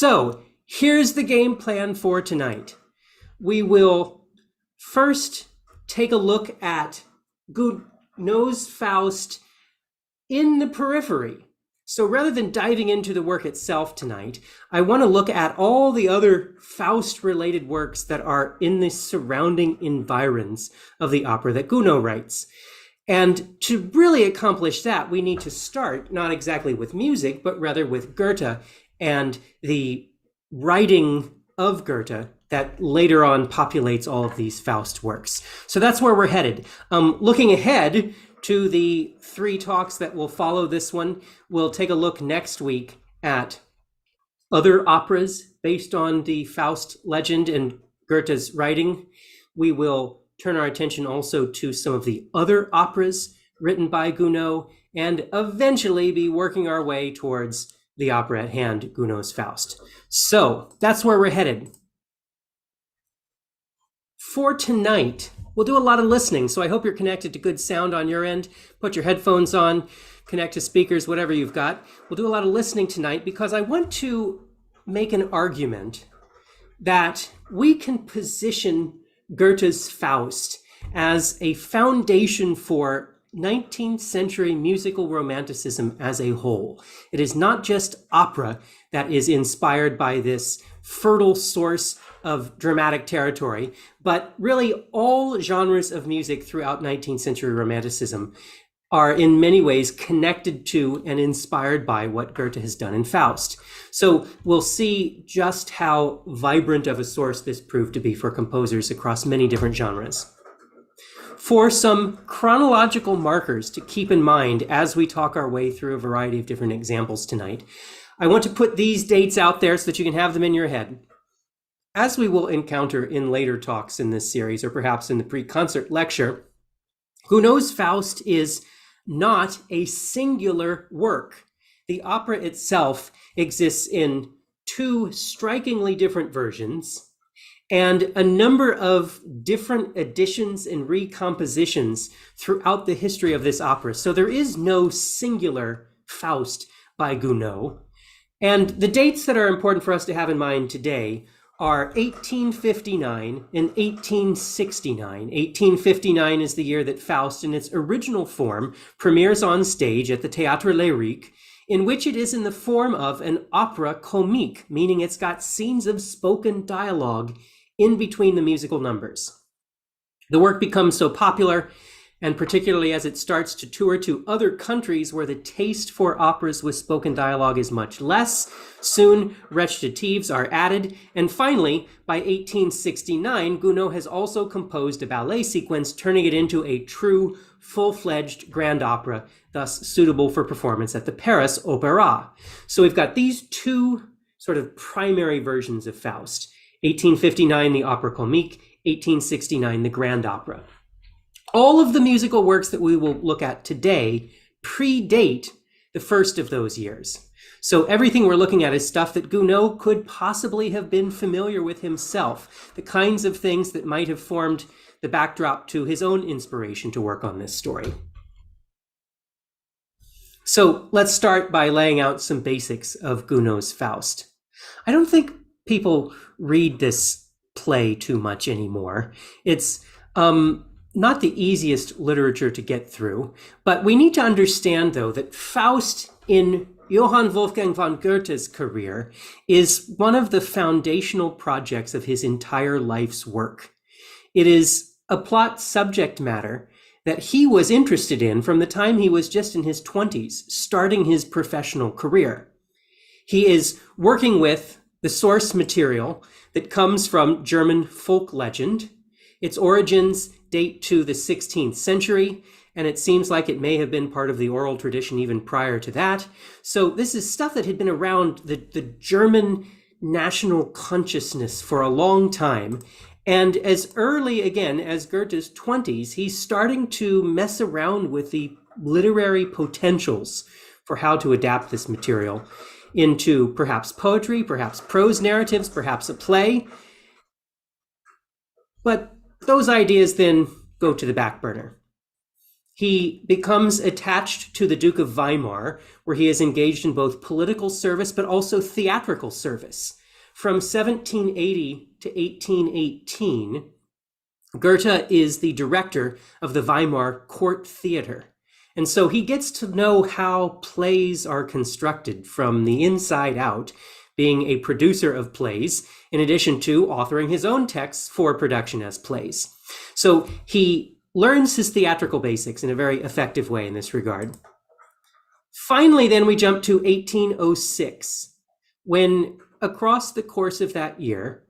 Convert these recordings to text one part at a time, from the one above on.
So here's the game plan for tonight. We will first take a look at Gounod's Faust in the periphery. So rather than diving into the work itself tonight, I want to look at all the other Faust-related works that are in the surrounding environs of the opera that Gounod writes. And to really accomplish that, we need to start not exactly with music, but rather with Goethe and the writing of Goethe that later on populates all of these Faust works. So that's where we're headed. Looking ahead to the 3 talks that will follow this one, we'll take a look next week at other operas based on the Faust legend and Goethe's writing. We will turn our attention also to some of the other operas written by Gounod, and eventually be working our way towards the opera at hand, Gounod's Faust. So that's where we're headed. For tonight, we'll do a lot of listening, so I hope you're connected to good sound on your end. Put your headphones on, connect to speakers, whatever you've got. We'll do a lot of listening tonight because I want to make an argument that we can position Goethe's Faust as a foundation for 19th century musical romanticism as a whole. It is not just opera that is inspired by this fertile source of dramatic territory, but really all genres of music throughout 19th century romanticism are in many ways connected to and inspired by what Goethe has done in Faust. So we'll see just how vibrant of a source this proved to be for composers across many different genres. For some chronological markers to keep in mind as we talk our way through a variety of different examples tonight, I want to put these dates out there so that you can have them in your head. As we will encounter in later talks in this series, or perhaps in the pre-concert lecture, Gounod's Faust is not a singular work. The opera itself exists in 2 strikingly different versions and a number of different editions and recompositions throughout the history of this opera. So there is no singular Faust by Gounod. And the dates that are important for us to have in mind today are 1859 and 1869. 1859 is the year that Faust in its original form premieres on stage at the Théâtre Lyrique, in which it is in the form of an opera comique, meaning it's got scenes of spoken dialogue in between the musical numbers. The work becomes so popular, and particularly as it starts to tour to other countries where the taste for operas with spoken dialogue is much less, soon recitatives are added, and finally, by 1869, Gounod has also composed a ballet sequence, turning it into a true, full-fledged grand opera, thus suitable for performance at the Paris Opéra. So we've got these 2 sort of primary versions of Faust. 1859, the opera comique, 1869, the grand opera. All of the musical works that we will look at today predate the first of those years. So everything we're looking at is stuff that Gounod could possibly have been familiar with himself, the kinds of things that might have formed the backdrop to his own inspiration to work on this story. So let's start by laying out some basics of Gounod's Faust. I don't think people read this play too much anymore. It's not the easiest literature to get through, but we need to understand, though, that Faust in Johann Wolfgang von Goethe's career is one of the foundational projects of his entire life's work. It is a plot subject matter that he was interested in from the time he was just in his 20s, starting his professional career. He is working with the source material that comes from German folk legend. Its origins date to the 16th century, and it seems like it may have been part of the oral tradition even prior to that. So this is stuff that had been around the German national consciousness for a long time. And as early, again, as Goethe's 20s, he's starting to mess around with the literary potentials for how to adapt this material into perhaps poetry, perhaps prose narratives, perhaps a play. But those ideas then go to the back burner. He becomes attached to the Duke of Weimar, where he is engaged in both political service but also theatrical service. From 1780 to 1818, Goethe is the director of the Weimar Court Theater. And so he gets to know how plays are constructed from the inside out, being a producer of plays, in addition to authoring his own texts for production as plays. So he learns his theatrical basics in a very effective way in this regard. Finally, then we jump to 1806, when across the course of that year,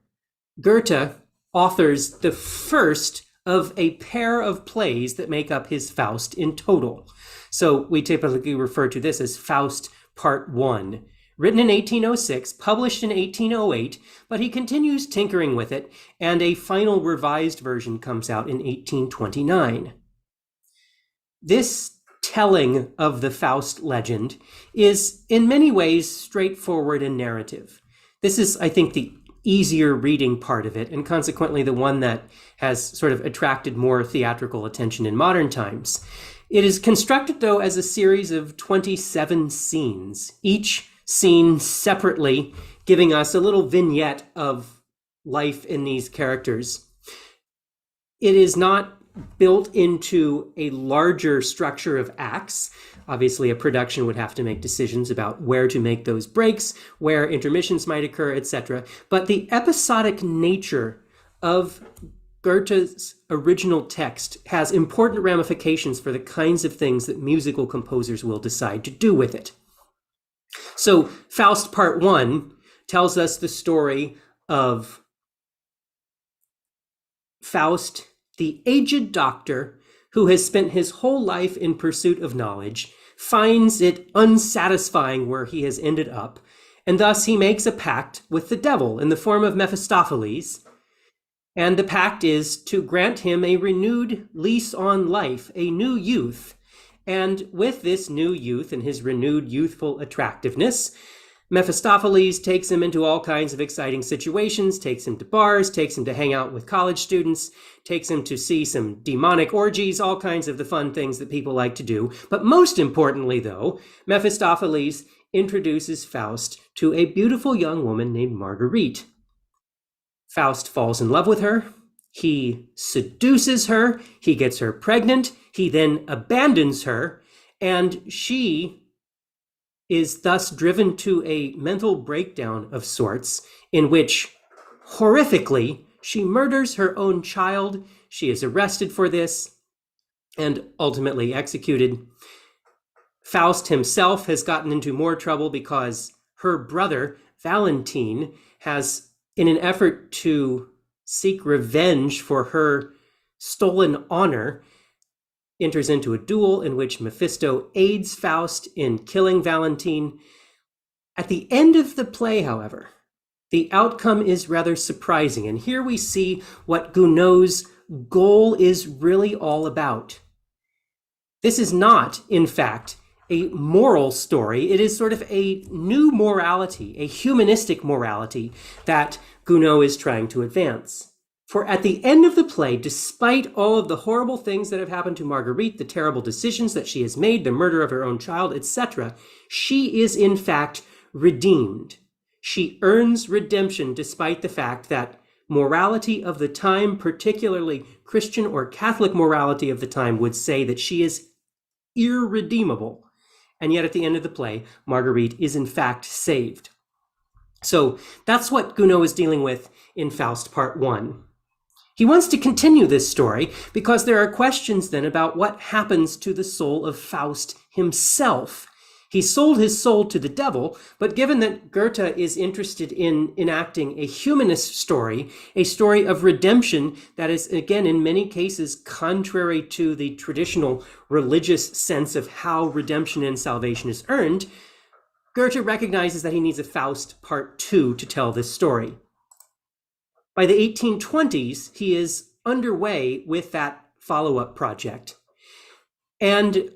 Goethe authors the first of a pair of plays that make up his Faust in total. So we typically refer to this as Faust Part 1. Written in 1806, published in 1808, but he continues tinkering with it, and a final revised version comes out in 1829. This telling of the Faust legend is in many ways straightforward and narrative. This is, I think, the easier reading part of it, and consequently the one that has sort of attracted more theatrical attention in modern times. It is constructed, though, as a series of 27 scenes, each scene separately giving us a little vignette of life in these characters. It is not built into a larger structure of acts. Obviously, a production would have to make decisions about where to make those breaks, where intermissions might occur, etc. But the episodic nature of Goethe's original text has important ramifications for the kinds of things that musical composers will decide to do with it. So Faust Part 1 tells us the story of Faust, the aged doctor who has spent his whole life in pursuit of knowledge, finds it unsatisfying where he has ended up, and thus he makes a pact with the devil in the form of Mephistopheles. And the pact is to grant him a renewed lease on life, a new youth. And with this new youth and his renewed youthful attractiveness, Mephistopheles takes him into all kinds of exciting situations, takes him to bars, takes him to hang out with college students, takes him to see some demonic orgies, all kinds of the fun things that people like to do. But most importantly, though, Mephistopheles introduces Faust to a beautiful young woman named Marguerite. Faust falls in love with her. He seduces her. He gets her pregnant. He then abandons her, and she is thus driven to a mental breakdown of sorts in which, horrifically, she murders her own child. She is arrested for this and ultimately executed. Faust himself has gotten into more trouble because her brother, Valentine, has, in an effort to seek revenge for her stolen honor, enters into a duel in which Mephisto aids Faust in killing Valentine. At the end of the play, however, the outcome is rather surprising, and here we see what Gounod's goal is really all about. This is not, in fact, a moral story. It is sort of a new morality, a humanistic morality that Gounod is trying to advance. For at the end of the play, despite all of the horrible things that have happened to Marguerite, the terrible decisions that she has made, the murder of her own child, etc., she is in fact redeemed. She earns redemption despite the fact that morality of the time, particularly Christian or Catholic morality of the time, would say that she is irredeemable. And yet at the end of the play, Marguerite is in fact saved. So that's what Gounod is dealing with in Faust Part 1. He wants to continue this story because there are questions then about what happens to the soul of Faust himself. He sold his soul to the devil, but given that Goethe is interested in enacting a humanist story, a story of redemption that is, again, in many cases, contrary to the traditional religious sense of how redemption and salvation is earned, Goethe recognizes that he needs a Faust Part 2 to tell this story. By the 1820s, he is underway with that follow-up project. And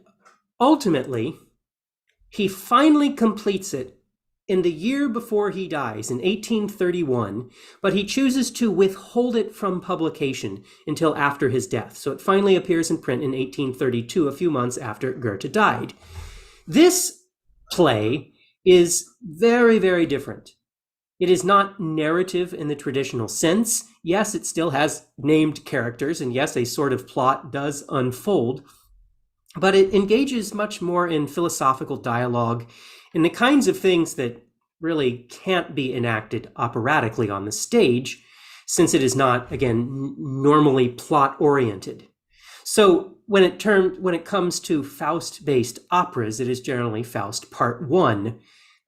ultimately, he finally completes it in the year before he dies, in 1831, but he chooses to withhold it from publication until after his death. So it finally appears in print in 1832, a few months after Goethe died. This play is very, very different. It is not narrative in the traditional sense. Yes, it still has named characters, and yes, a sort of plot does unfold, but it engages much more in philosophical dialogue and the kinds of things that really can't be enacted operatically on the stage, since it is not, again, normally plot-oriented. So when it comes to Faust-based operas, it is generally Faust Part 1.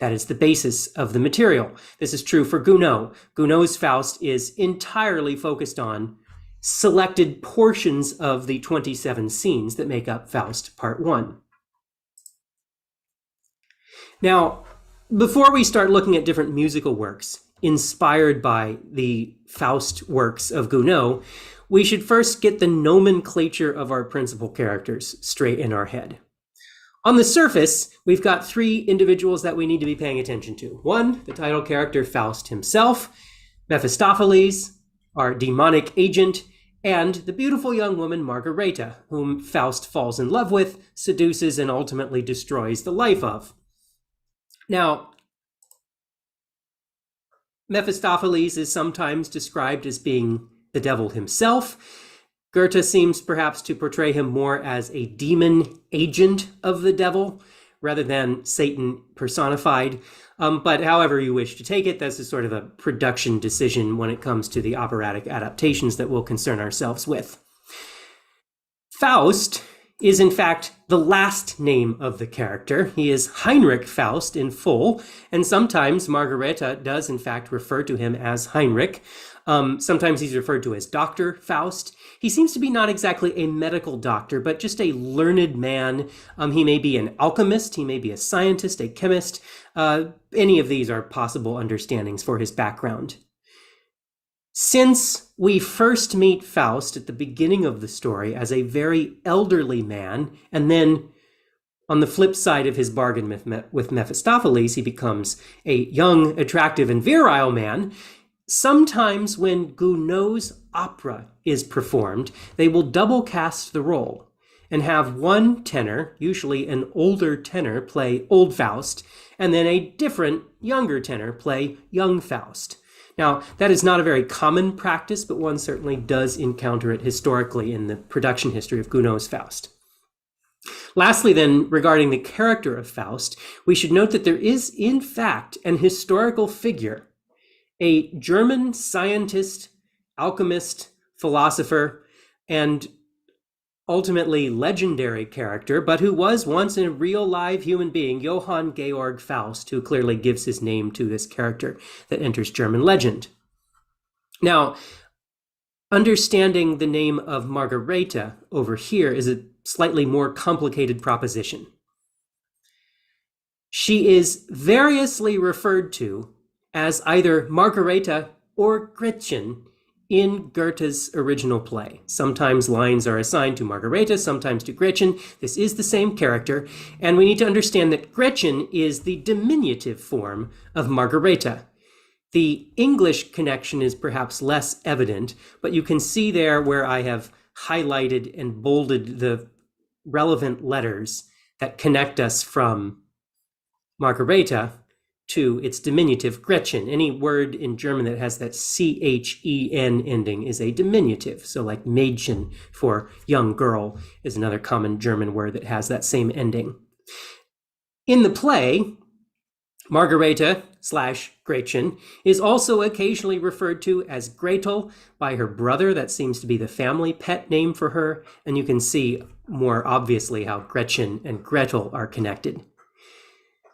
That is the basis of the material. This is true for Gounod. Gounod's Faust is entirely focused on selected portions of the 27 scenes that make up Faust Part 1. Now, before we start looking at different musical works inspired by the Faust works of Gounod, we should first get the nomenclature of our principal characters straight in our head. On the surface, we've got three individuals that we need to be paying attention to. One, the title character Faust himself, Mephistopheles, our demonic agent, and the beautiful young woman Margareta, whom Faust falls in love with, seduces, and ultimately destroys the life of. Now, Mephistopheles is sometimes described as being the devil himself. Goethe seems perhaps to portray him more as a demon agent of the devil rather than Satan personified. But however you wish to take it, that's a sort of a production decision when it comes to the operatic adaptations that we'll concern ourselves with. Faust is in fact the last name of the character. He is Heinrich Faust in full, and sometimes Margareta does in fact refer to him as Heinrich. Sometimes he's referred to as Dr. Faust. He seems to be not exactly a medical doctor, but just a learned man. He may be an alchemist, he may be a scientist, a chemist. Any of these are possible understandings for his background. Since we first meet Faust at the beginning of the story as a very elderly man, and then on the flip side of his bargain with Mephistopheles, he becomes a young, attractive, and virile man, sometimes when Gounod's opera is performed, they will double cast the role and have one tenor, usually an older tenor, play Old Faust, and then a different, younger tenor play Young Faust. Now, that is not a very common practice, but one certainly does encounter it historically in the production history of Gounod's Faust. Lastly, then, regarding the character of Faust, we should note that there is, in fact, an historical figure, a German scientist, alchemist, philosopher, and ultimately legendary character, but who was once a real live human being, Johann Georg Faust, who clearly gives his name to this character that enters German legend. Now, understanding the name of Margareta over here is a slightly more complicated proposition. She is variously referred to as either Margareta or Gretchen in Goethe's original play. Sometimes lines are assigned to Margareta, sometimes to Gretchen. This is the same character, and we need to understand that Gretchen is the diminutive form of Margareta. The English connection is perhaps less evident, but you can see there where I have highlighted and bolded the relevant letters that connect us from Margareta to its diminutive Gretchen. Any word in German that has that C-H-E-N ending is a diminutive. So like Mädchen for young girl is another common German word that has that same ending. In the play, Margareta / Gretchen is also occasionally referred to as Gretel by her brother. That seems to be the family pet name for her. And you can see more obviously how Gretchen and Gretel are connected.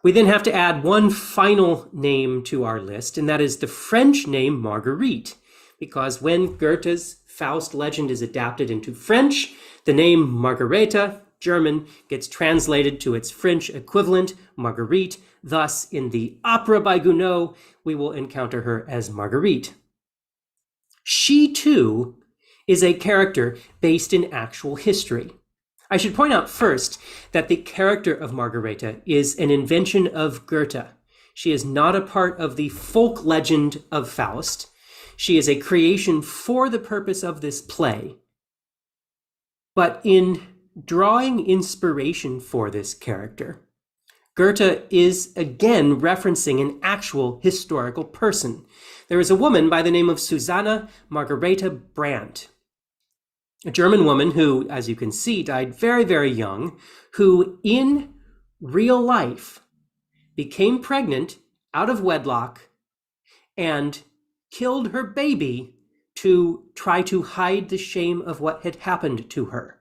We then have to add one final name to our list, and that is the French name Marguerite, because when Goethe's Faust legend is adapted into French, the name Margareta, German, gets translated to its French equivalent, Marguerite. Thus, in the opera by Gounod, we will encounter her as Marguerite. She, too, is a character based in actual history. I should point out first that the character of Margareta is an invention of Goethe. She is not a part of the folk legend of Faust. She is a creation for the purpose of this play. But in drawing inspiration for this character, Goethe is again referencing an actual historical person. There is a woman by the name of Susanna Margareta Brandt, a German woman who, as you can see, died very, very young, who in real life became pregnant out of wedlock and killed her baby to try to hide the shame of what had happened to her.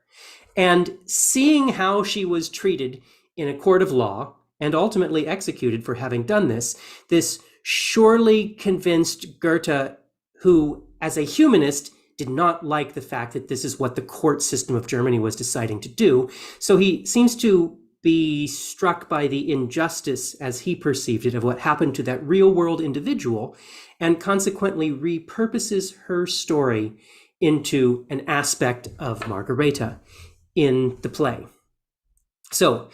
And seeing how she was treated in a court of law and ultimately executed for having done this, this surely convinced Goethe, who as a humanist did not like the fact that this is what the court system of Germany was deciding to do. So he seems to be struck by the injustice, as he perceived it, of what happened to that real world individual, and consequently repurposes her story into an aspect of Margareta in the play. So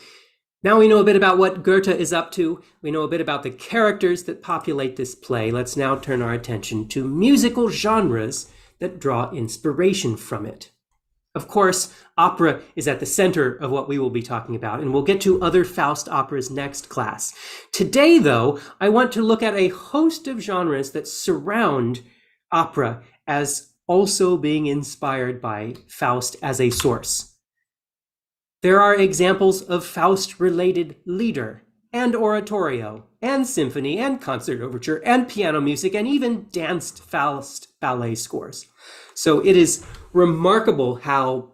now we know a bit about what Goethe is up to. We know a bit about the characters that populate this play. Let's now turn our attention to musical genres that draw inspiration from it. Of course, opera is at the center of what we will be talking about, and we'll get to other Faust operas next class. Today, though, I want to look at a host of genres that surround opera as also being inspired by Faust as a source. There are examples of Faust-related lieder and oratorio and symphony and concert overture and piano music and even danced Faust ballet scores. So it is remarkable how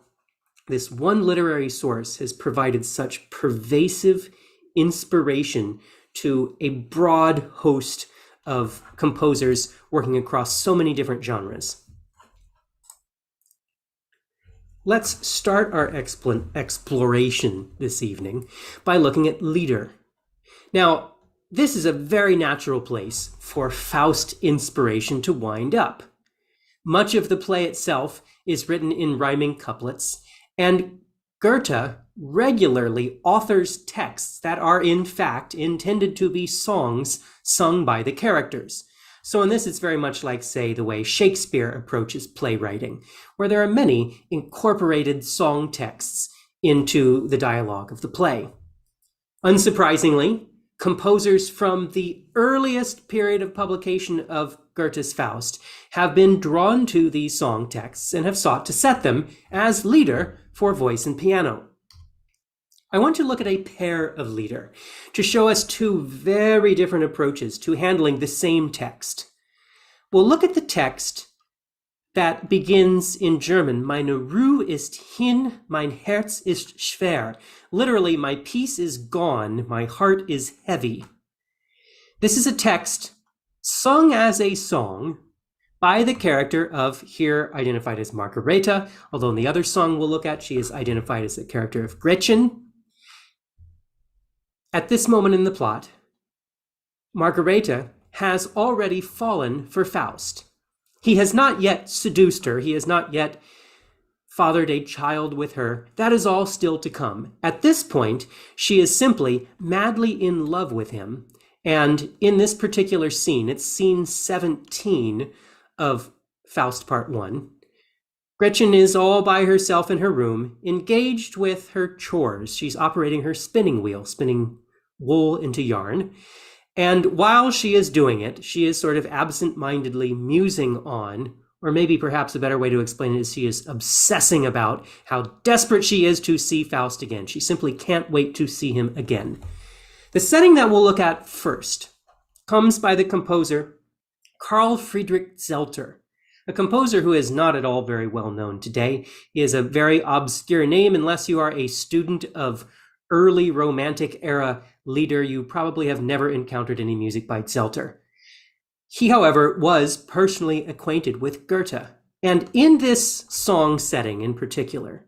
this one literary source has provided such pervasive inspiration to a broad host of composers working across so many different genres. Let's start our exploration this evening by looking at lieder. Now, this is a very natural place for Faust inspiration to wind up. Much of the play itself is written in rhyming couplets, and Goethe regularly authors texts that are in fact intended to be songs sung by the characters. So in this, it's very much like, say, the way Shakespeare approaches playwriting, where there are many incorporated song texts into the dialogue of the play. Unsurprisingly, composers from the earliest period of publication of Goethe's Faust have been drawn to these song texts and have sought to set them as lieder for voice and piano. I want to look at a pair of lieder to show us two very different approaches to handling the same text. We'll look at the text that begins in German, Meine Ruhe ist hin, mein Herz ist schwer. Literally, my peace is gone, my heart is heavy. This is a text sung as a song by the character of, here identified as Margareta, although in the other song we'll look at, she is identified as the character of Gretchen. At this moment in the plot, Margareta has already fallen for Faust. He has not yet seduced her. He has not yet fathered a child with her. That is all still to come. At this point, she is simply madly in love with him. And in this particular scene, it's scene 17 of Faust Part 1, Gretchen is all by herself in her room, engaged with her chores. She's operating her spinning wheel, spinning wool into yarn. And while she is doing it, she is sort of absent-mindedly musing on, or maybe perhaps a better way to explain it is she is obsessing about how desperate she is to see Faust again. She simply can't wait to see him again. The setting that we'll look at first comes by the composer Carl Friedrich Zelter, a composer who is not at all very well known today. He is a very obscure name unless you are a student of early Romantic era lieder. You probably have never encountered any music by Zelter. He, however, was personally acquainted with Goethe, and in this song setting in particular,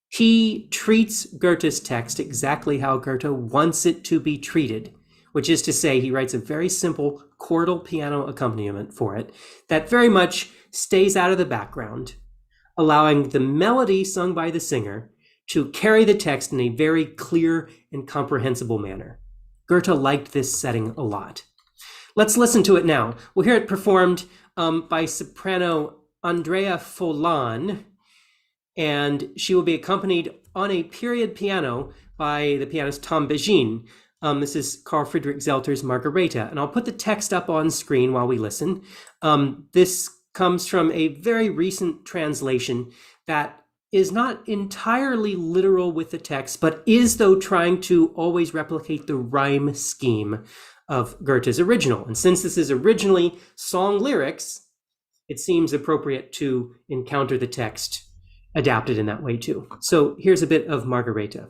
he treats Goethe's text exactly how Goethe wants it to be treated, which is to say he writes a very simple chordal piano accompaniment for it that very much stays out of the background, allowing the melody sung by the singer to carry the text in a very clear and comprehensible manner. Goethe liked this setting a lot. Let's listen to it now. We'll hear it performed by soprano Andrea Follan, and she will be accompanied on a period piano by the pianist Tom Begin. This is Carl Friedrich Zelter's Margareta, and I'll put the text up on screen while we listen. This comes from a very recent translation that is not entirely literal with the text, but is, though, trying to always replicate the rhyme scheme of Goethe's original. And since this is originally song lyrics, it seems appropriate to encounter the text adapted in that way too. So here's a bit of Margareta.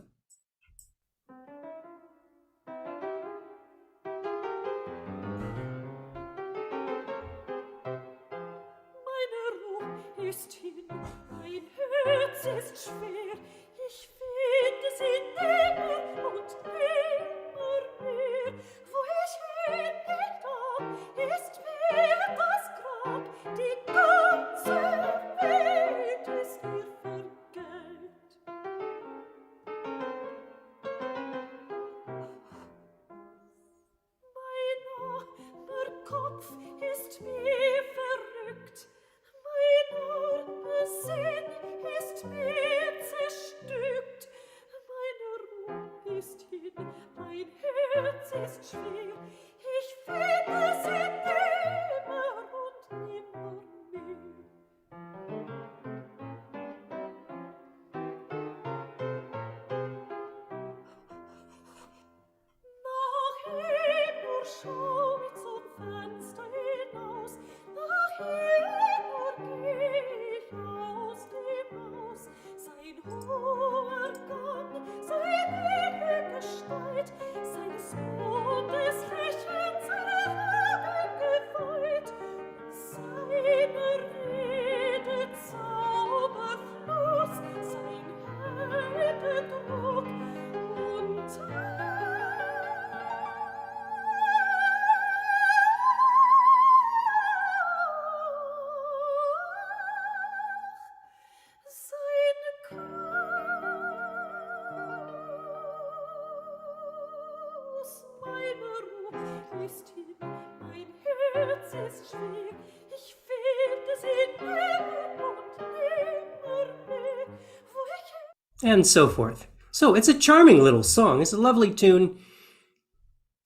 And so forth. So it's a charming little song. It's a lovely tune,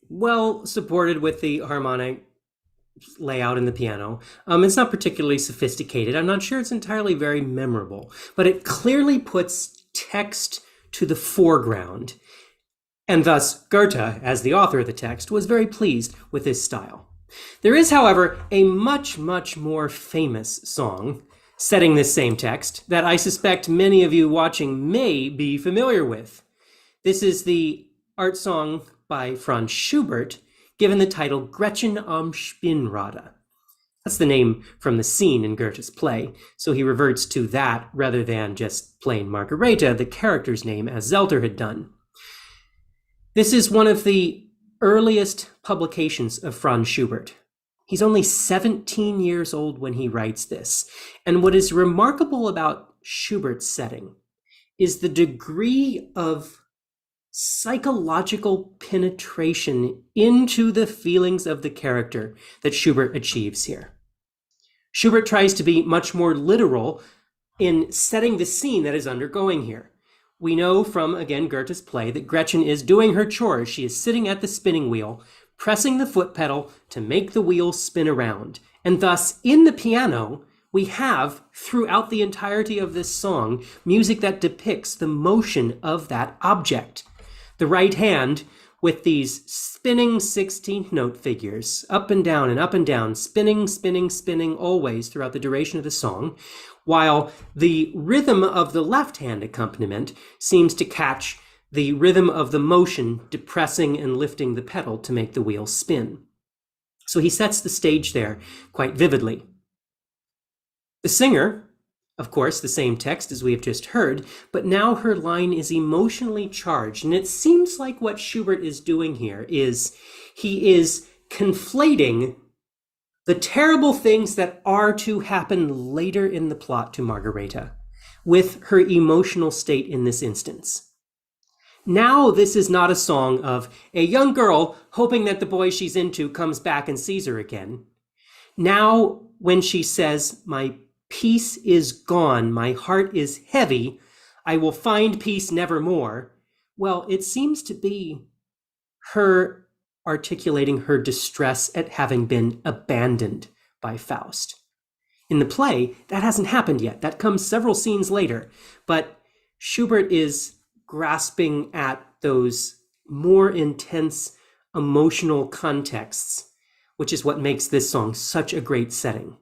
well supported with the harmonic layout in the piano. It's not particularly sophisticated. I'm not sure it's entirely very memorable, but it clearly puts text to the foreground. And thus, Goethe, as the author of the text, was very pleased with this style. There is, however, a much, much more famous song setting this same text that I suspect many of you watching may be familiar with. This is the art song by Franz Schubert, given the title Gretchen am Spinnrade. That's the name from the scene in Goethe's play, so he reverts to that rather than just plain Margareta, the character's name, as Zelter had done. This is one of the earliest publications of Franz Schubert. He's only 17 years old when he writes this. And what is remarkable about Schubert's setting is the degree of psychological penetration into the feelings of the character that Schubert achieves here. Schubert tries to be much more literal in setting the scene that is undergoing here. We know from, again, Goethe's play that Gretchen is doing her chores. She is sitting at the spinning wheel, pressing the foot pedal to make the wheel spin around. And thus, in the piano, we have, throughout the entirety of this song, music that depicts the motion of that object. The right hand, with these spinning 16th note figures, up and down, spinning, spinning, spinning, always throughout the duration of the song, while the rhythm of the left hand accompaniment seems to catch the rhythm of the motion depressing and lifting the pedal to make the wheel spin. So he sets the stage there quite vividly. The singer, of course, the same text as we have just heard, but now her line is emotionally charged. And it seems like what Schubert is doing here is he is conflating the terrible things that are to happen later in the plot to Margareta with her emotional state in this instance. Now, this is not a song of a young girl hoping that the boy she's into comes back and sees her again. Now, when she says, "My peace is gone, my heart is heavy, I will find peace nevermore," well, it seems to be her articulating her distress at having been abandoned by Faust. In the play, that hasn't happened yet. That comes several scenes later. But Schubert is grasping at those more intense emotional contexts, which is what makes this song such a great setting.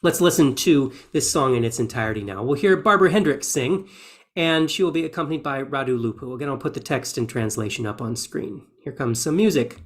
Let's listen to this song in its entirety now. We'll hear Barbara Hendricks sing, and she will be accompanied by Radu Lupu. Again, I'll put the text and translation up on screen. Here comes some music.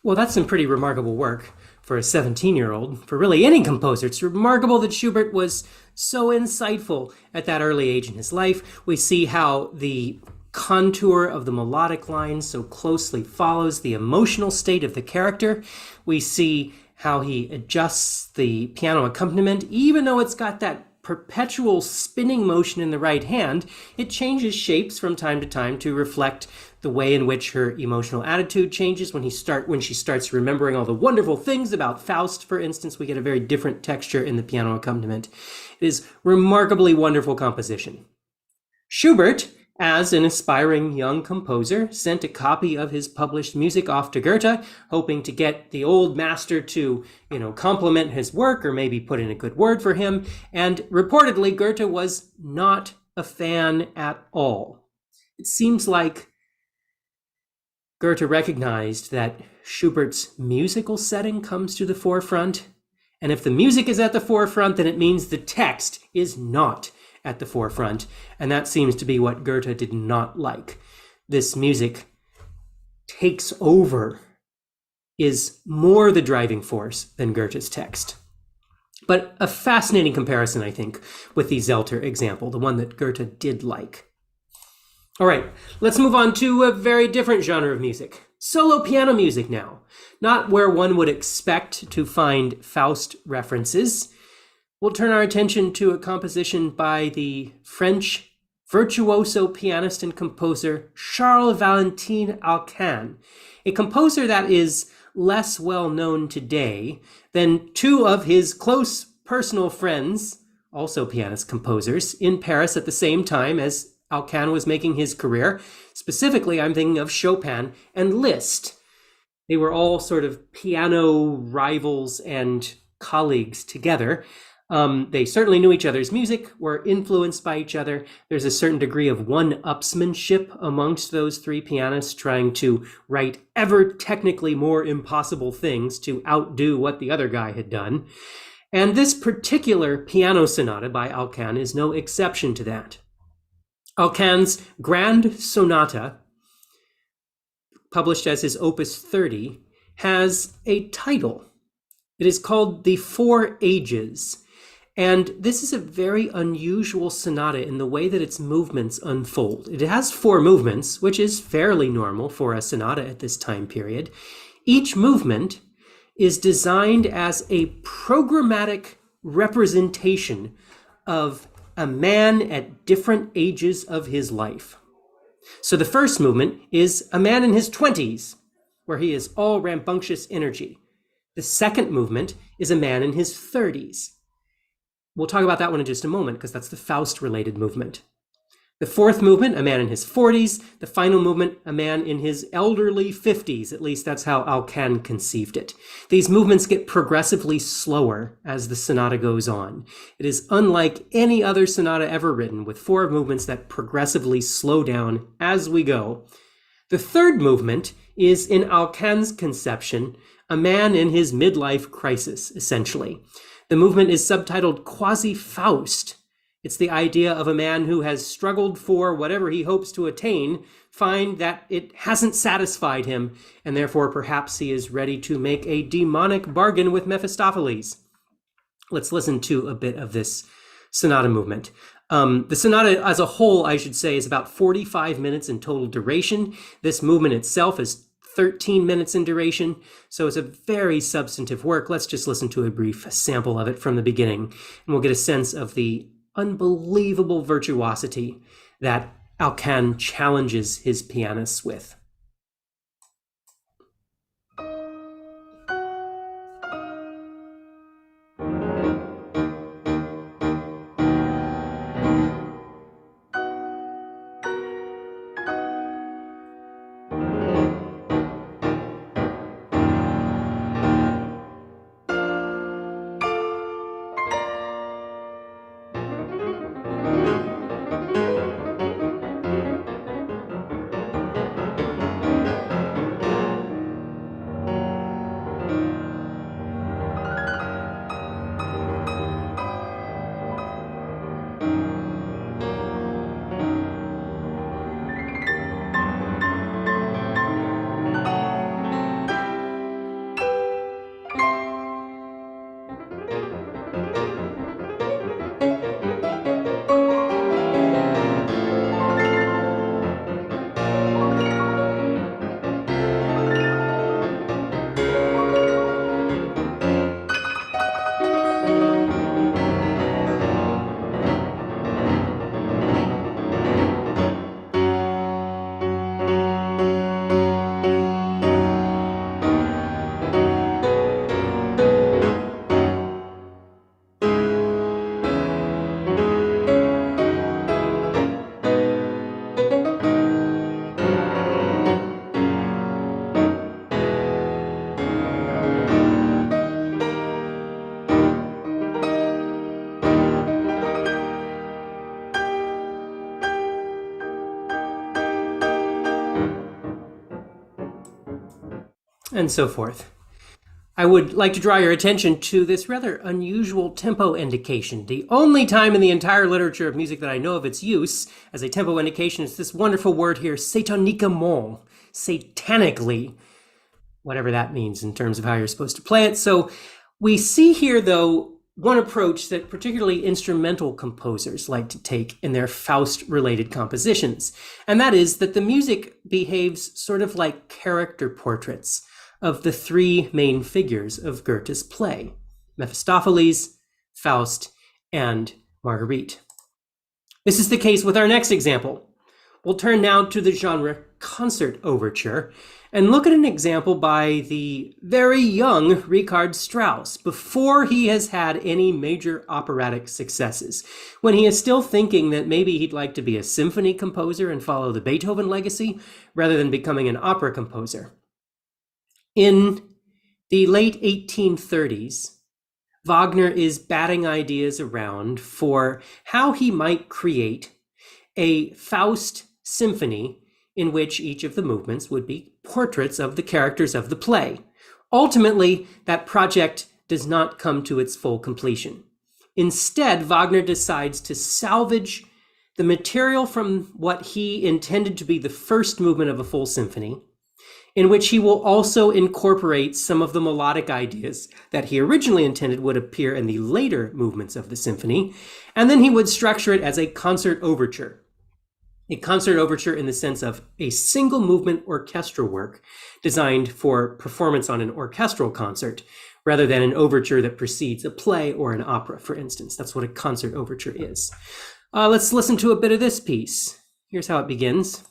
Well, that's some pretty remarkable work for a 17-year-old, for really any composer. It's remarkable that Schubert was so insightful at that early age in his life. We see how the contour of the melodic line so closely follows the emotional state of the character. We see how he adjusts the piano accompaniment, even though it's got that perpetual spinning motion in the right hand, it changes shapes from time to time to reflect the way in which her emotional attitude changes. When she starts remembering all the wonderful things about Faust, for instance, we get a very different texture in the piano accompaniment. It is remarkably wonderful composition. Schubert, as an aspiring young composer, sent a copy of his published music off to Goethe, hoping to get the old master to, compliment his work or maybe put in a good word for him. And reportedly, Goethe was not a fan at all. It seems like Goethe recognized that Schubert's musical setting comes to the forefront. And if the music is at the forefront, then it means the text is not at the forefront. And that seems to be what Goethe did not like. This music takes over, is more the driving force than Goethe's text. But a fascinating comparison, I think, with the Zelter example, the one that Goethe did like. All right, let's move on to a very different genre of music. Solo piano music now. Not where one would expect to find Faust references. We'll turn our attention to a composition by the French virtuoso pianist and composer Charles Valentin Alcan, a composer that is less well known today than two of his close personal friends, also pianist composers, in Paris at the same time as Alcan was making his career. Specifically, I'm thinking of Chopin and Liszt. They were all sort of piano rivals and colleagues together. They certainly knew each other's music, were influenced by each other. There's a certain degree of one-upsmanship amongst those three pianists trying to write ever technically more impossible things to outdo what the other guy had done. And this particular piano sonata by Alcan is no exception to that. Alcan's Grand Sonata, published as his Opus 30, has a title. It is called The Four Ages. And this is a very unusual sonata in the way that its movements unfold. It has four movements, which is fairly normal for a sonata at this time period. Each movement is designed as a programmatic representation of a man at different ages of his life. So the first movement is a man in his 20s, where he is all rambunctious energy. The second movement is a man in his 30s. We'll talk about that one in just a moment, because that's the Faust-related movement. The fourth movement, a man in his 40s. The final movement, a man in his elderly 50s. At least that's how Alcan conceived it. These movements get progressively slower as the sonata goes on. It is unlike any other sonata ever written, with four movements that progressively slow down as we go. The third movement is, in Alcan's conception, a man in his midlife crisis, essentially. The movement is subtitled Quasi-Faust. It's the idea of a man who has struggled for whatever he hopes to attain, find that it hasn't satisfied him, and therefore perhaps he is ready to make a demonic bargain with Mephistopheles. Let's listen to a bit of this sonata movement. The sonata as a whole, I should say, is about 45 minutes in total duration. This movement itself is 13 minutes in duration, so it's a very substantive work. Let's just listen to a brief sample of it from the beginning, and we'll get a sense of the unbelievable virtuosity that Alcan challenges his pianists with. and so forth. I would like to draw your attention to this rather unusual tempo indication. The only time in the entire literature of music that I know of its use as a tempo indication is this wonderful word here, sataniquement, satanically, whatever that means in terms of how you're supposed to play it. So we see here, though, one approach that particularly instrumental composers like to take in their Faust-related compositions, and that is that the music behaves sort of like character portraits of the three main figures of Goethe's play, Mephistopheles, Faust, and Marguerite. This is the case with our next example. We'll turn now to the genre concert overture and look at an example by the very young Richard Strauss before he has had any major operatic successes, when he is still thinking that maybe he'd like to be a symphony composer and follow the Beethoven legacy rather than becoming an opera composer. In the late 1830s, Wagner is batting ideas around for how he might create a Faust symphony in which each of the movements would be portraits of the characters of the play. Ultimately, that project does not come to its full completion. Instead, Wagner decides to salvage the material from what he intended to be the first movement of a full symphony, in which he will also incorporate some of the melodic ideas that he originally intended would appear in the later movements of the symphony, and then he would structure it as a concert overture. A concert overture in the sense of a single movement orchestral work designed for performance on an orchestral concert, rather than an overture that precedes a play or an opera, for instance. That's what a concert overture is. Let's listen to a bit of this piece. Here's how it begins.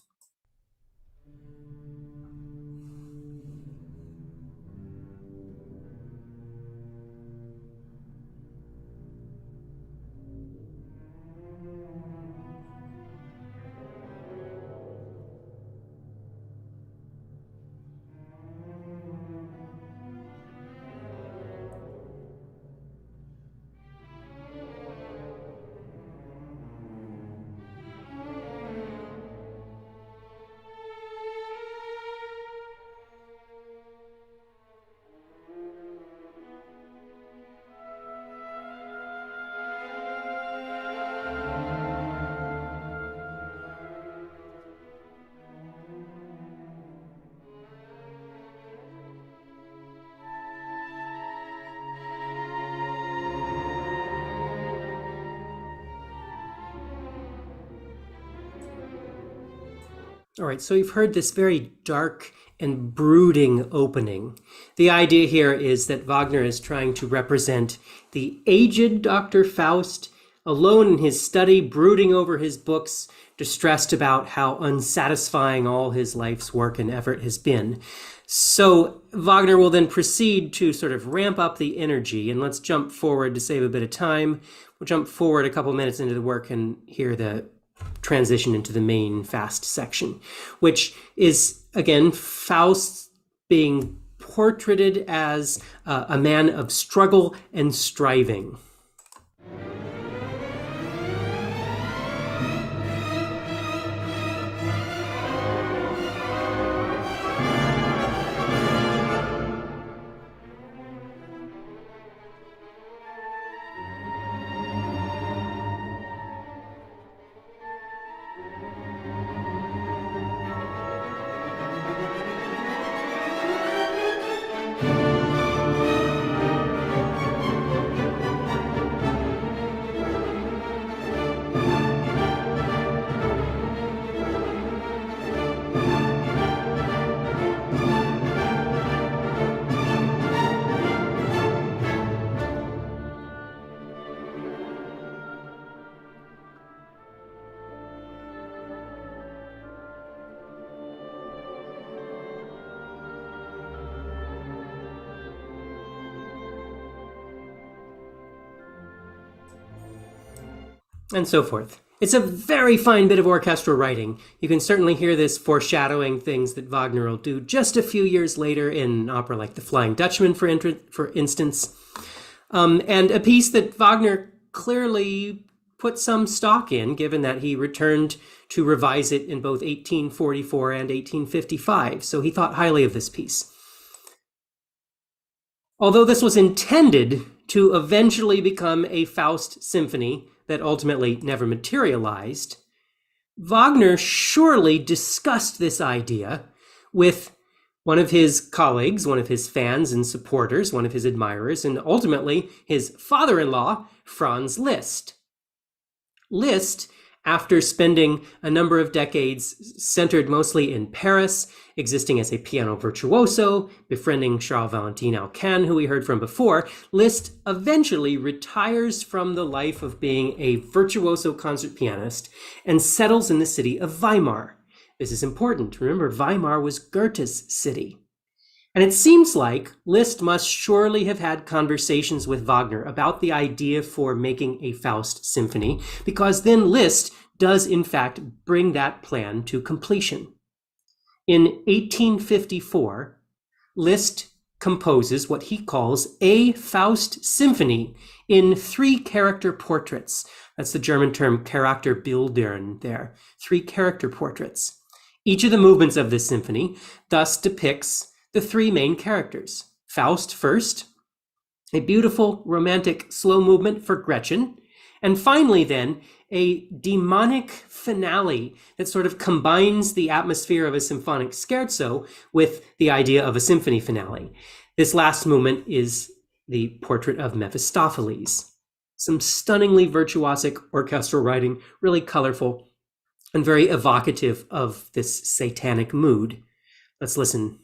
All right, so you've heard this very dark and brooding opening. The idea here is that Wagner is trying to represent the aged Dr. Faust, alone in his study, brooding over his books, distressed about how unsatisfying all his life's work and effort has been. So Wagner will then proceed to sort of ramp up the energy, and let's jump forward to save a bit of time. We'll jump forward a couple minutes into the work and hear the transition into the main fast section, which is, again, Faust being portraited as a man of struggle and striving. And so forth. It's a very fine bit of orchestral writing. You can certainly hear this foreshadowing things that Wagner will do just a few years later in an opera like The Flying Dutchman, for instance. And a piece that Wagner clearly put some stock in, given that he returned to revise it in both 1844 and 1855. So he thought highly of this piece. Although this was intended to eventually become a Faust symphony that ultimately never materialized, Wagner surely discussed this idea with one of his colleagues, one of his fans and supporters, one of his admirers, and ultimately his father-in-law, Franz Liszt. Liszt, after spending a number of decades centered mostly in Paris, existing as a piano virtuoso, befriending Charles-Valentin Alcan, who we heard from before, Liszt eventually retires from the life of being a virtuoso concert pianist and settles in the city of Weimar. This is important. Remember, Weimar was Goethe's city. And it seems like Liszt must surely have had conversations with Wagner about the idea for making a Faust symphony, because then Liszt does in fact bring that plan to completion. In 1854, Liszt composes what he calls a Faust symphony in 3 character portraits. That's the German term Charakterbildern there, 3 character portraits. Each of the movements of this symphony thus depicts the 3 main characters. Faust first, a beautiful romantic slow movement for Gretchen, and finally then a demonic finale that sort of combines the atmosphere of a symphonic scherzo with the idea of a symphony finale. This last movement is the portrait of Mephistopheles. Some stunningly virtuosic orchestral writing, really colorful and very evocative of this satanic mood. Let's listen.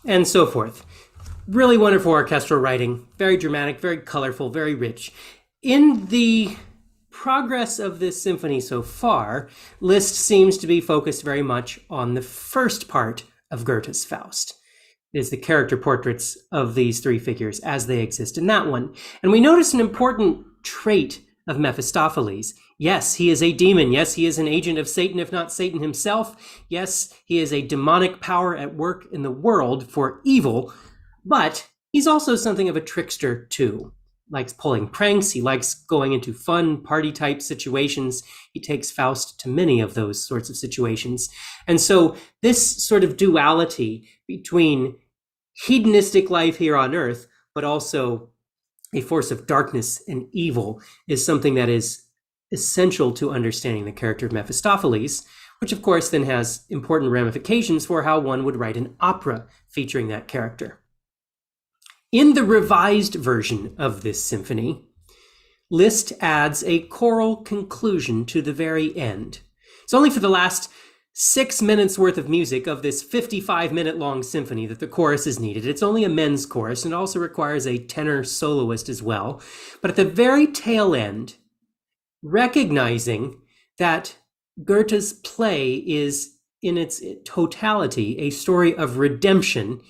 And so forth. Really wonderful orchestral writing, very dramatic, very colorful, very rich. In the progress of this symphony so far, Liszt seems to be focused very much on the first part of Goethe's Faust. It is the character portraits of these 3 figures as they exist in that one. And we notice an important trait of Mephistopheles. Yes, he is a demon. Yes, he is an agent of Satan, if not Satan himself. Yes, he is a demonic power at work in the world for evil, but he's also something of a trickster too. Likes pulling pranks. He likes going into fun party type situations. He takes Faust to many of those sorts of situations. And so this sort of duality between hedonistic life here on earth, but also a force of darkness and evil, is something that is essential to understanding the character of Mephistopheles, which of course then has important ramifications for how one would write an opera featuring that character. In the revised version of this symphony, Liszt adds a choral conclusion to the very end. It's only for the last 6 minutes worth of music of this 55-minute long symphony that the chorus is needed. It's only a men's chorus and it also requires a tenor soloist as well. But at the very tail end, recognizing that Goethe's play is in its totality a story of redemption,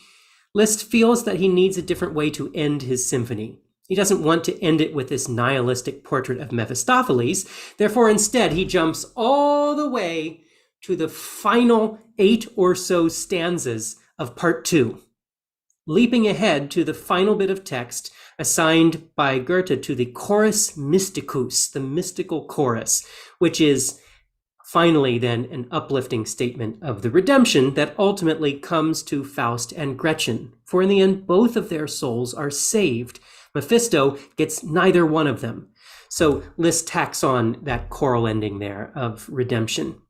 Liszt feels that he needs a different way to end his symphony. He doesn't want to end it with this nihilistic portrait of Mephistopheles. Therefore, instead, he jumps all the way to the final 8 or so stanzas of part 2, leaping ahead to the final bit of text assigned by Goethe to the chorus mysticus, the mystical chorus, which is finally then an uplifting statement of the redemption that ultimately comes to Faust and Gretchen. For in the end, both of their souls are saved. Mephisto gets neither one of them. So Liszt tacks on that choral ending there of redemption.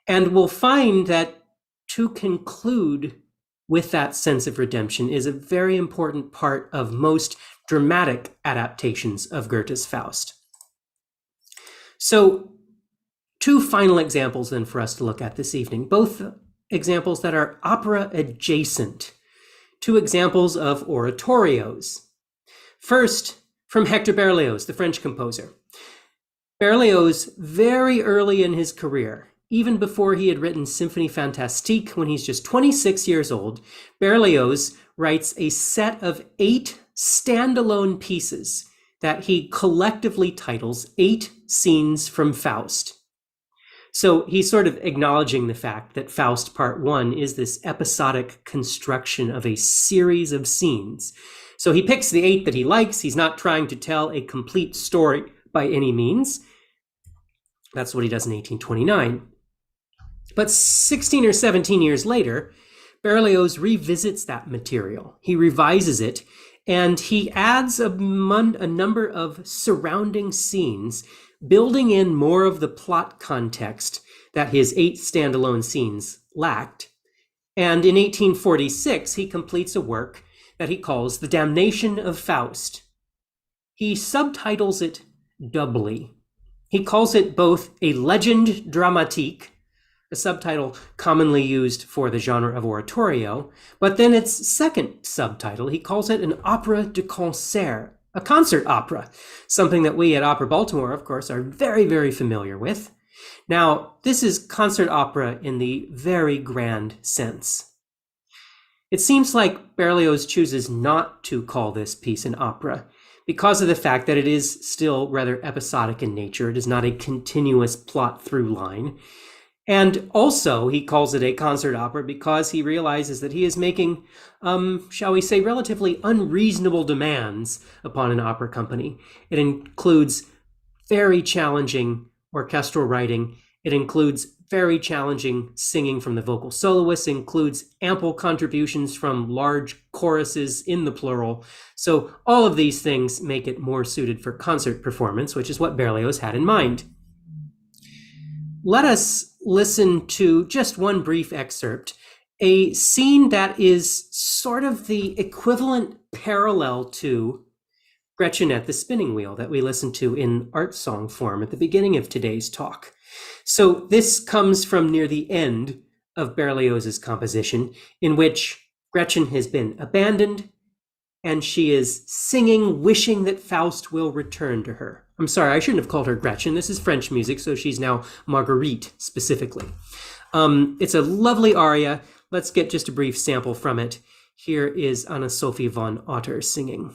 And we'll find that to conclude with that sense of redemption is a very important part of most dramatic adaptations of Goethe's Faust. So 2 final examples then for us to look at this evening, both examples that are opera adjacent, 2 examples of oratorios. First, from Hector Berlioz, the French composer. Berlioz, very early in his career, even before he had written Symphonie Fantastique, when he's just 26 years old, Berlioz writes a set of 8 standalone pieces that he collectively titles 8 Scenes from Faust. So he's sort of acknowledging the fact that Faust Part 1 is this episodic construction of a series of scenes. So he picks the 8 that he likes. He's not trying to tell a complete story by any means. That's what he does in 1829. But 16 or 17 years later, Berlioz revisits that material. He revises it, and he adds a number of surrounding scenes, building in more of the plot context that his 8 standalone scenes lacked. And in 1846, he completes a work that he calls The Damnation of Faust. He subtitles it doubly. He calls it both a legende dramatique, a subtitle commonly used for the genre of oratorio, but then its second subtitle, he calls it an opera de concert, a concert opera, something that we at Opera Baltimore, of course, are very, very familiar with. Now, this is concert opera in the very grand sense. It seems like Berlioz chooses not to call this piece an opera because of the fact that it is still rather episodic in nature. It is not a continuous plot through line. And also, he calls it a concert opera because he realizes that he is making, shall we say, relatively unreasonable demands upon an opera company. It includes very challenging orchestral writing. It includes very challenging singing from the vocal soloists, includes ample contributions from large choruses in the plural. So all of these things make it more suited for concert performance, which is what Berlioz had in mind. Let us listen to just one brief excerpt, a scene that is sort of the equivalent parallel to Gretchen at the Spinning Wheel that we listened to in art song form at the beginning of today's talk. So this comes from near the end of Berlioz's composition, in which Gretchen has been abandoned and she is singing, wishing that Faust will return to her. I'm sorry, I shouldn't have called her Gretchen. This is French music, so she's now Marguerite specifically. It's a lovely aria. Let's get just a brief sample from it. Here is Anna-Sophie von Otter singing.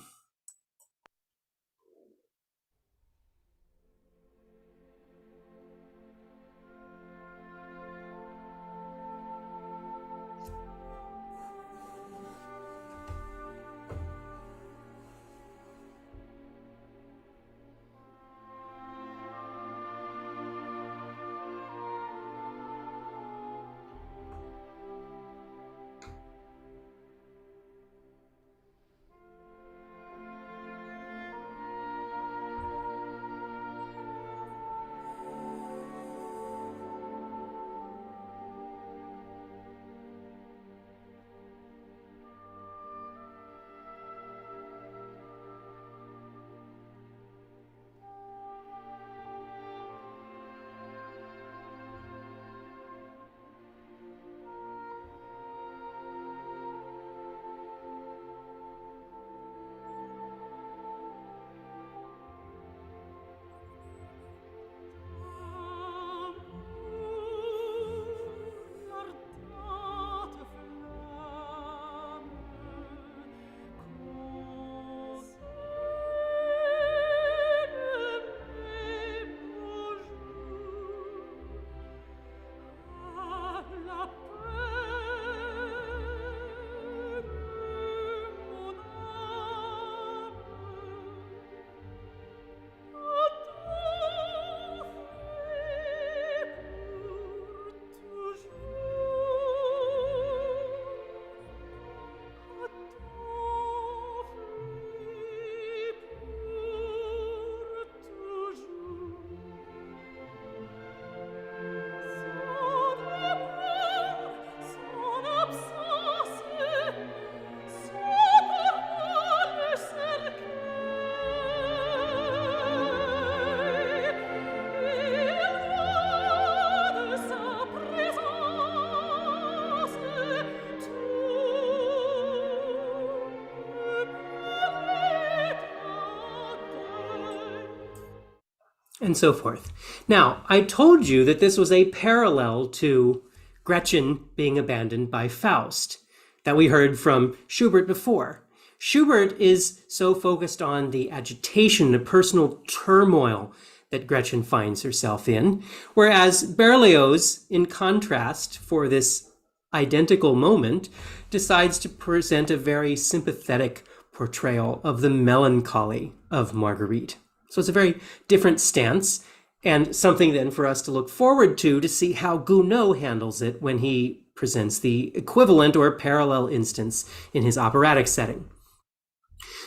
and so forth. Now, I told you that this was a parallel to Gretchen being abandoned by Faust that we heard from Schubert before. Schubert is so focused on the agitation, the personal turmoil that Gretchen finds herself in, whereas Berlioz, in contrast, for this identical moment, decides to present a very sympathetic portrayal of the melancholy of Marguerite. So it's a very different stance, and something then for us to look forward to see how Gounod handles it when he presents the equivalent or parallel instance in his operatic setting.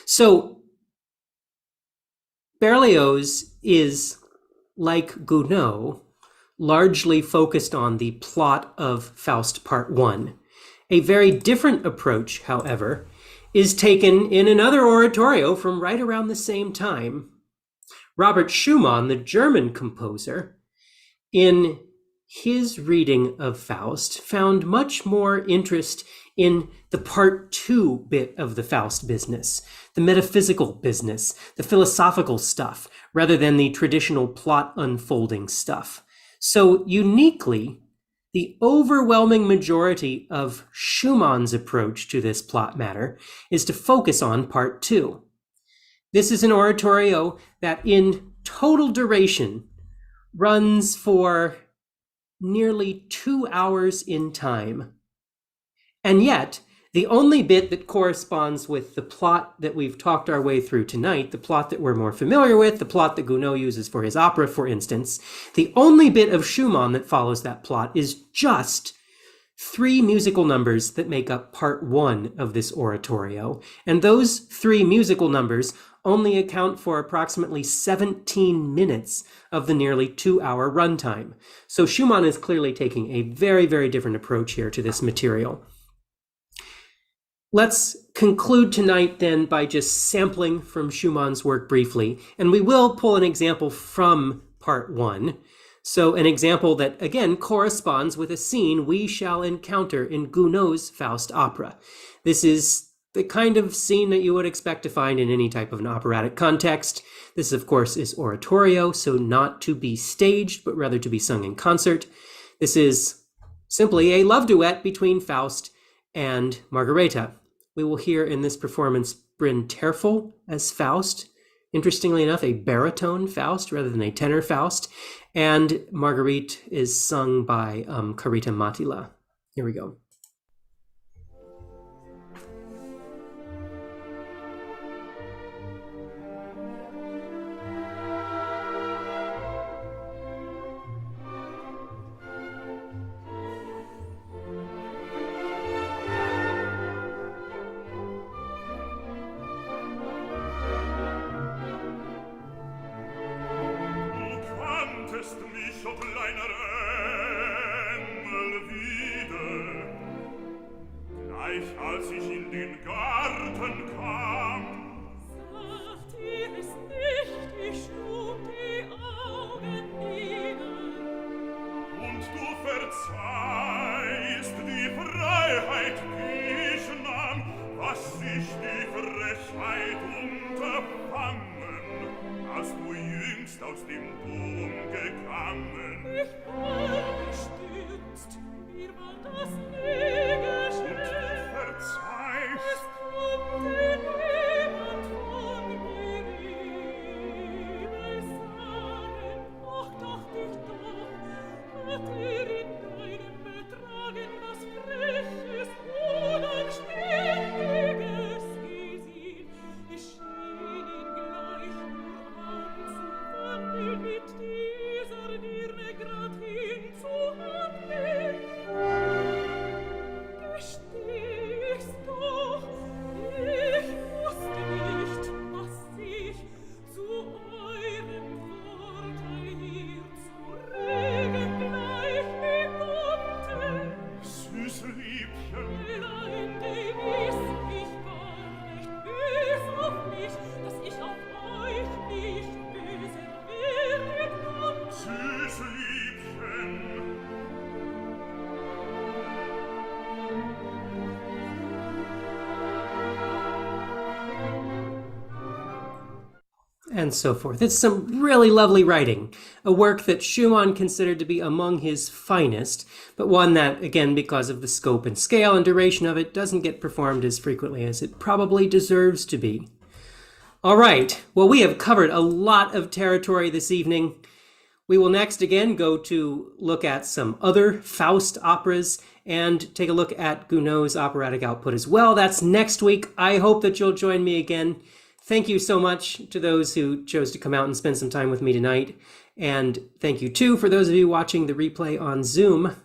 So Berlioz is, like Gounod, largely focused on the plot of Faust Part 1. A very different approach, however, is taken in another oratorio from right around the same time. Robert Schumann, the German composer, in his reading of Faust, found much more interest in the Part 2 bit of the Faust business, the metaphysical business, the philosophical stuff, rather than the traditional plot unfolding stuff. So uniquely, the overwhelming majority of Schumann's approach to this plot matter is to focus on Part 2. This is an oratorio that in total duration runs for nearly 2 hours in time. And yet, the only bit that corresponds with the plot that we've talked our way through tonight, the plot that we're more familiar with, the plot that Gounod uses for his opera, for instance, the only bit of Schumann that follows that plot is just 3 musical numbers that make up Part 1 of this oratorio. And those 3 musical numbers only account for approximately 17 minutes of the nearly 2-hour runtime. So Schumann is clearly taking a very, very different approach here to this material. Let's conclude tonight then by just sampling from Schumann's work briefly, and we will pull an example from Part 1. So an example that, again, corresponds with a scene we shall encounter in Gounod's Faust opera. This is the kind of scene that you would expect to find in any type of an operatic context. This, of course, is oratorio, so not to be staged, but rather to be sung in concert. This is simply a love duet between Faust and Margareta. We will hear in this performance Bryn Terfel as Faust, interestingly enough, a baritone Faust rather than a tenor Faust, and Marguerite is sung by Carita Matila. Here we go. Als ich in den Garten kam, sagt ihr es nicht, ich schlug die Augen nieder. Und du verzeihst die Freiheit, die ich nahm, was ich die Frechheit unterfangen, als du jüngst aus dem Dom gegangen. Ich war bestürzt, mir war das nie geschehen. Es konnte niemand von mir Liebe sagen. Ach, dacht ich doch, hat in deinem Betragen was Freches, Unanständiges gesehen. Es schien ihn gleich nur anzuwandeln mit dieser Dirne grad hinzu. and so forth. It's some really lovely writing, a work that Schumann considered to be among his finest, but one that, again, because of the scope and scale and duration of it, doesn't get performed as frequently as it probably deserves to be. All right, well, we have covered a lot of territory this evening. We will next again go to look at some other Faust operas and take a look at Gounod's operatic output as well. That's next week. I hope that you'll join me again. Thank you so much to those who chose to come out and spend some time with me tonight. And thank you too for those of you watching the replay on Zoom.